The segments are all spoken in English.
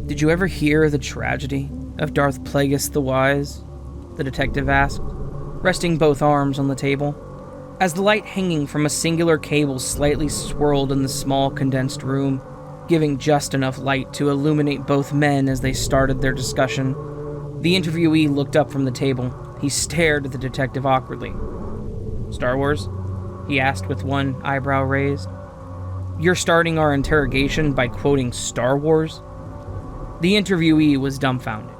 Did you ever hear the tragedy of Darth Plagueis the Wise? The detective asked, resting both arms on the table. As the light hanging from a singular cable slightly swirled in the small, condensed room, giving just enough light to illuminate both men as they started their discussion, the interviewee looked up from the table. He stared at the detective awkwardly. "Star Wars?" he asked with one eyebrow raised. "You're starting our interrogation by quoting Star Wars?" The interviewee was dumbfounded.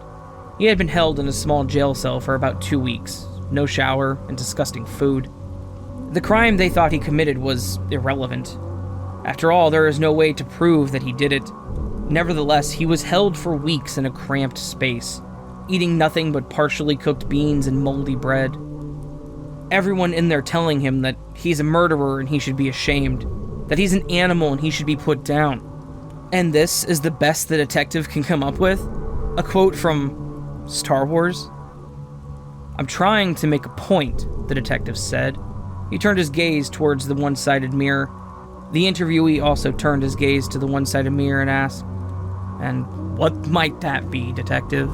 He had been held in a small jail cell for about 2 weeks, no shower, and disgusting food. The crime they thought he committed was irrelevant. After all, there is no way to prove that he did it. Nevertheless, he was held for weeks in a cramped space, eating nothing but partially cooked beans and moldy bread. Everyone in there telling him that he's a murderer and he should be ashamed, that he's an animal and he should be put down. And this is the best the detective can come up with? A quote from Star Wars? "I'm trying to make a point," the detective said. He turned his gaze towards the one-sided mirror. The interviewee also turned his gaze to the one-sided mirror and asked, "And what might that be, detective?"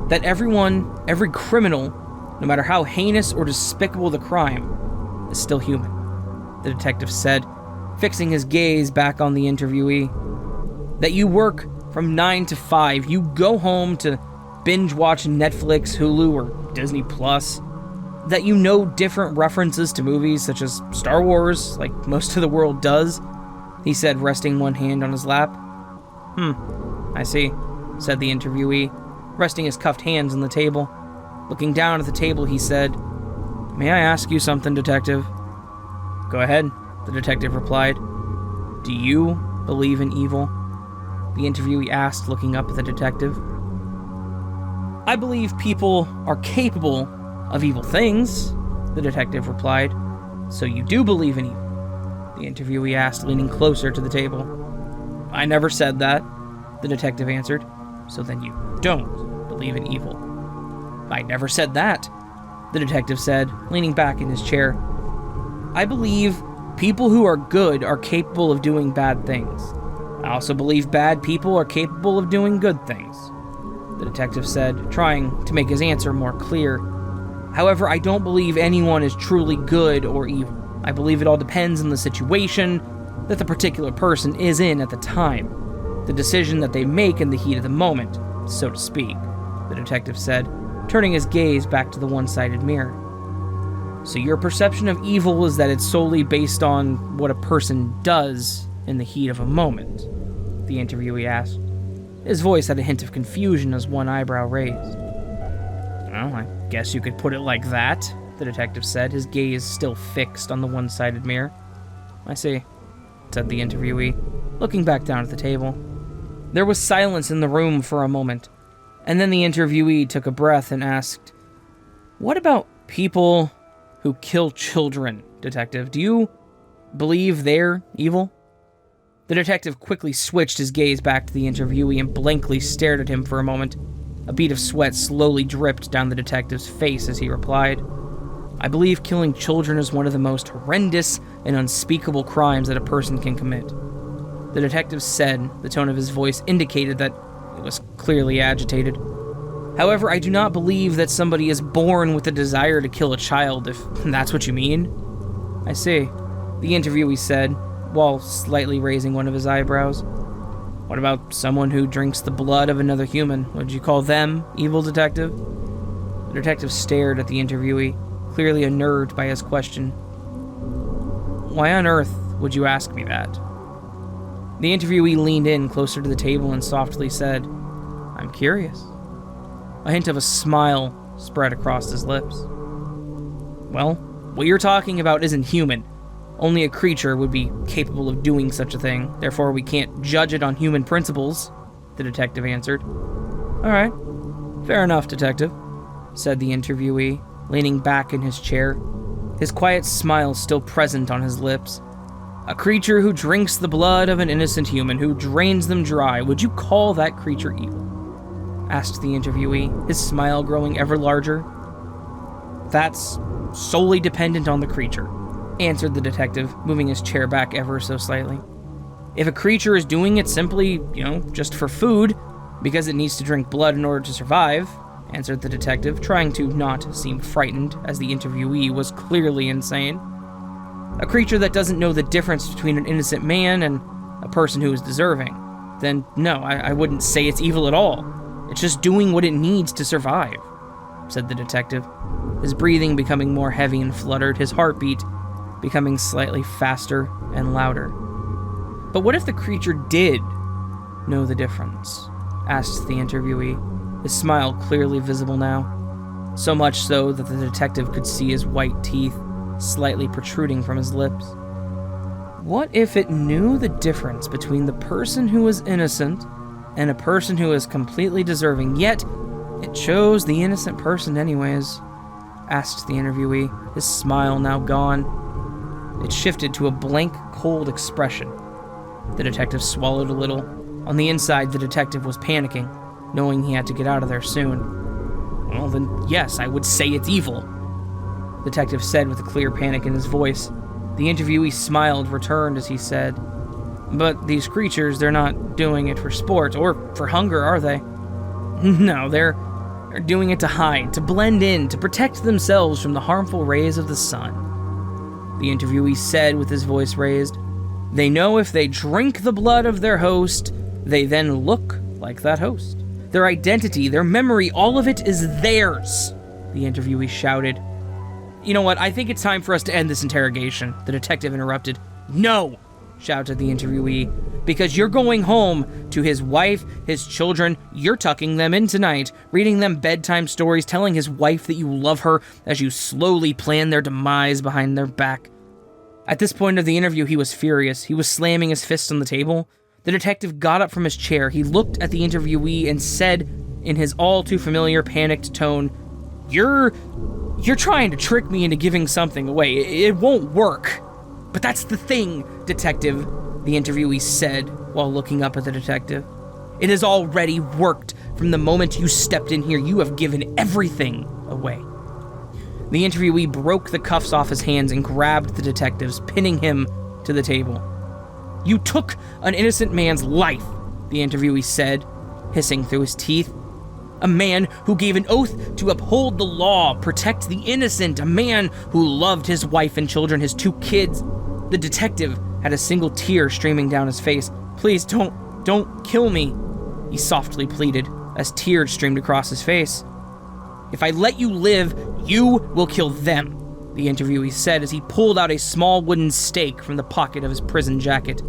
"That everyone, every criminal, no matter how heinous or despicable the crime, is still human," the detective said, fixing his gaze back on the interviewee. "That you work from 9 to 5, you go home to binge-watch Netflix, Hulu, or Disney+, that you know different references to movies such as Star Wars, like most of the world does," he said, resting one hand on his lap. I see," said the interviewee, resting his cuffed hands on the table. Looking down at the table, he said, "May I ask you something, detective?" "Go ahead," the detective replied. "Do you believe in evil?" the interviewee asked, looking up at the detective. "I believe people are capable of evil things," the detective replied. "So you do believe in evil?" the interviewee asked, leaning closer to the table. "I never said that," the detective answered. "So then you don't believe in evil?" "I never said that," the detective said, leaning back in his chair. "I believe people who are good are capable of doing bad things. I also believe bad people are capable of doing good things," the detective said, trying to make his answer more clear. "However, I don't believe anyone is truly good or evil. I believe it all depends on the situation that the particular person is in at the time, the decision that they make in the heat of the moment, so to speak," the detective said, turning his gaze back to the one-sided mirror. "So your perception of evil is that it's solely based on what a person does in the heat of a moment?" the interviewee asked. His voice had a hint of confusion as one eyebrow raised. "Well, I guess you could put it like that," the detective said, his gaze still fixed on the one-sided mirror. "I see," said the interviewee, looking back down at the table. There was silence in the room for a moment, and then the interviewee took a breath and asked, "What about people who kill children, detective? Do you believe they're evil?" The detective quickly switched his gaze back to the interviewee and blankly stared at him for a moment. A bead of sweat slowly dripped down the detective's face as he replied, "I believe killing children is one of the most horrendous and unspeakable crimes that a person can commit," the detective said. The tone of his voice indicated that he was clearly agitated. "However, I do not believe that somebody is born with the desire to kill a child, if that's what you mean." "I see," the interviewee said, while slightly raising one of his eyebrows. "What about someone who drinks the blood of another human? Would you call them evil, detective?" The detective stared at the interviewee, clearly unnerved by his question. "Why on earth would you ask me that?" The interviewee leaned in closer to the table and softly said, "I'm curious." A hint of a smile spread across his lips. "Well, what you're talking about isn't human. Only a creature would be capable of doing such a thing, therefore we can't judge it on human principles," the detective answered. "All right, fair enough, detective," said the interviewee, leaning back in his chair, his quiet smile still present on his lips. "A creature who drinks the blood of an innocent human, who drains them dry, would you call that creature evil?" asked the interviewee, his smile growing ever larger. "That's solely dependent on the creature," answered the detective, moving his chair back ever so slightly. "If a creature is doing it simply, just for food, Because it needs to drink blood in order to survive, answered the detective, trying to not seem frightened, as the interviewee was clearly insane. A creature that doesn't know the difference between an innocent man and a person who is deserving. Then, no, I wouldn't say it's evil at all. It's just doing what it needs to survive, said the detective, his breathing becoming more heavy and fluttered, his heartbeat becoming slightly faster and louder. But what if the creature did know the difference? Asked the interviewee, his smile clearly visible now, so much so that the detective could see his white teeth slightly protruding from his lips. What if it knew the difference between the person who was innocent and a person who is completely deserving, yet it chose the innocent person anyways? Asked the interviewee, his smile now gone. It shifted to a blank, cold expression. The detective swallowed a little. On the inside, the detective was panicking, knowing he had to get out of there soon. Well, then, yes, I would say it's evil, the detective said with a clear panic in his voice. The interviewee smiled, returned as he said, "But these creatures, they're not doing it for sport or for hunger, are they? No, they're doing it to hide, to blend in, to protect themselves from the harmful rays of the sun," the interviewee said with his voice raised. "They know if they drink the blood of their host, they then look like that host. Their identity, their memory, all of it is theirs," the interviewee shouted. "You know what, I think it's time for us to end this interrogation," the detective interrupted. "No," shouted the interviewee, "because you're going home to his wife, his children, you're tucking them in tonight, reading them bedtime stories, telling his wife that you love her as you slowly plan their demise behind their back." At this point of the interview, he was furious. He was slamming his fist on the table. The detective got up from his chair. He looked at the interviewee and said, in his all-too-familiar panicked tone, You're trying to trick me into giving something away. It won't work." "But that's the thing, detective," the interviewee said while looking up at the detective. "It has already worked. From the moment you stepped in here, you have given everything away." The interviewee broke the cuffs off his hands and grabbed the detective's, pinning him to the table. "You took an innocent man's life," the interviewee said, hissing through his teeth. "A man who gave an oath to uphold the law, protect the innocent, a man who loved his wife and children, his 2 kids. The detective had a single tear streaming down his face. "Please don't kill me," he softly pleaded as tears streamed across his face. "If I let you live, you will kill them," the interviewee said as he pulled out a small wooden stake from the pocket of his prison jacket.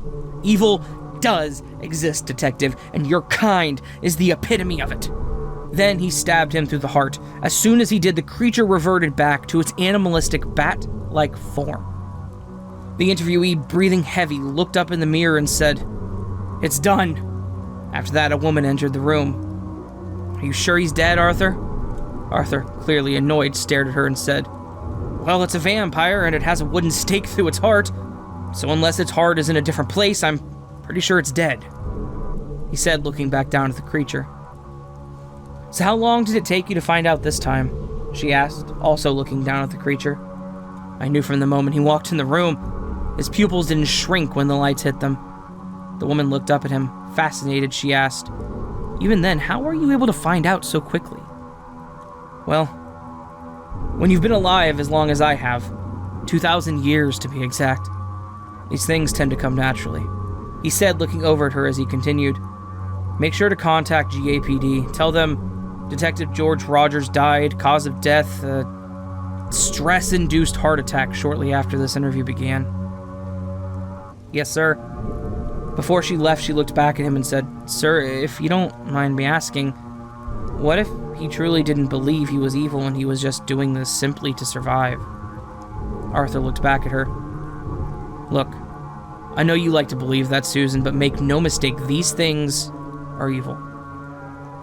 "Evil does exist, detective, and your kind is the epitome of it." Then he stabbed him through the heart. As soon as he did, the creature reverted back to its animalistic bat-like form. The interviewee, breathing heavy, looked up in the mirror and said, "It's done." After that, a woman entered the room. "Are you sure he's dead, Arthur?" Arthur, clearly annoyed, stared at her and said, "Well, it's a vampire and it has a wooden stake through its heart, so unless its heart is in a different place, I'm pretty sure it's dead," he said, looking back down at the creature. "So how long did it take you to find out this time?" she asked, also looking down at the creature. "I knew from the moment he walked in the room. His pupils didn't shrink when the lights hit them." The woman looked up at him. Fascinated, she asked, "Even then, how are you able to find out so quickly?" "Well, when you've been alive as long as I have, 2,000 years to be exact, these things tend to come naturally," he said, looking over at her as he continued. "Make sure to contact GAPD. Tell them Detective George Rogers died, cause of death, stress-induced heart attack shortly after this interview began." "Yes, sir." Before she left, she looked back at him and said, "Sir, if you don't mind me asking, what if he truly didn't believe he was evil and he was just doing this simply to survive?" Arthur looked back at her. "Look, I know you like to believe that, Susan, but make no mistake, these things are evil,"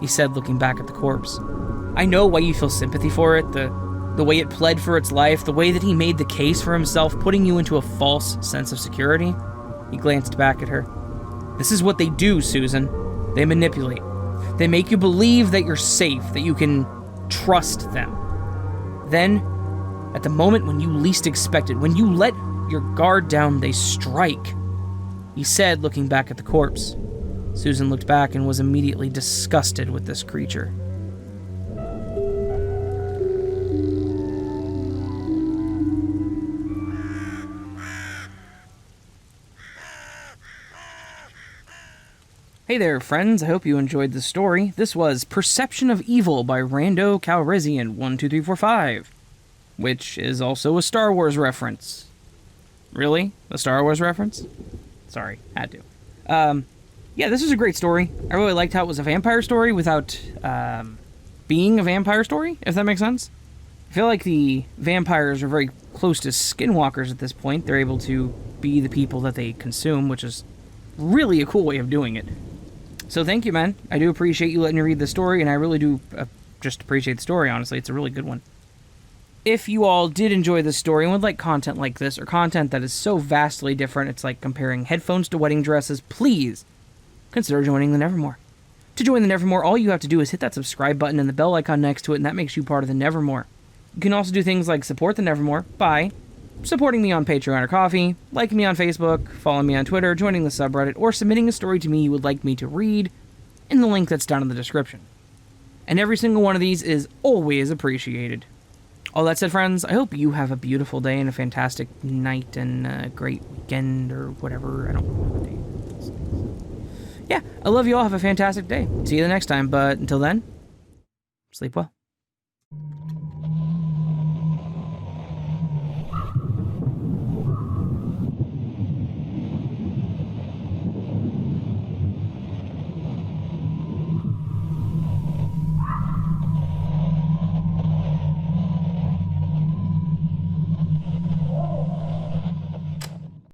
he said, looking back at the corpse. "I know why you feel sympathy for it, the way it pled for its life, the way that he made the case for himself, putting you into a false sense of security." He glanced back at her. "This is what they do, Susan. They manipulate. They make you believe that you're safe, that you can trust them. Then, at the moment when you least expect it, when you let your guard down, they strike," he said, looking back at the corpse. Susan looked back and was immediately disgusted with this creature. Hey there, friends. I hope you enjoyed the story. This was Perception of Evil by Randocalrissian12345, which is also a Star Wars reference. Really? A Star Wars reference? Sorry, had to. Yeah, this was a great story. I really liked how it was a vampire story without being a vampire story, if that makes sense. I feel like the vampires are very close to skinwalkers at this point. They're able to be the people that they consume, which is really a cool way of doing it. So thank you, man. I do appreciate you letting me read the story, and I really do just appreciate the story, honestly. It's a really good one. If you all did enjoy this story and would like content like this, or content that is so vastly different, it's like comparing headphones to wedding dresses, please consider joining the Nevermore. To join the Nevermore, all you have to do is hit that subscribe button and the bell icon next to it, and that makes you part of the Nevermore. You can also do things like support the Nevermore by supporting me on Patreon or Ko-fi, liking me on Facebook, following me on Twitter, joining the subreddit, or submitting a story to me you would like me to read in the link that's down in the description. And every single one of these is always appreciated. All that said, friends, I hope you have a beautiful day and a fantastic night and a great weekend or whatever. I don't know what day it is. Yeah, I love you all. Have a fantastic day. See you the next time, but until then, sleep well.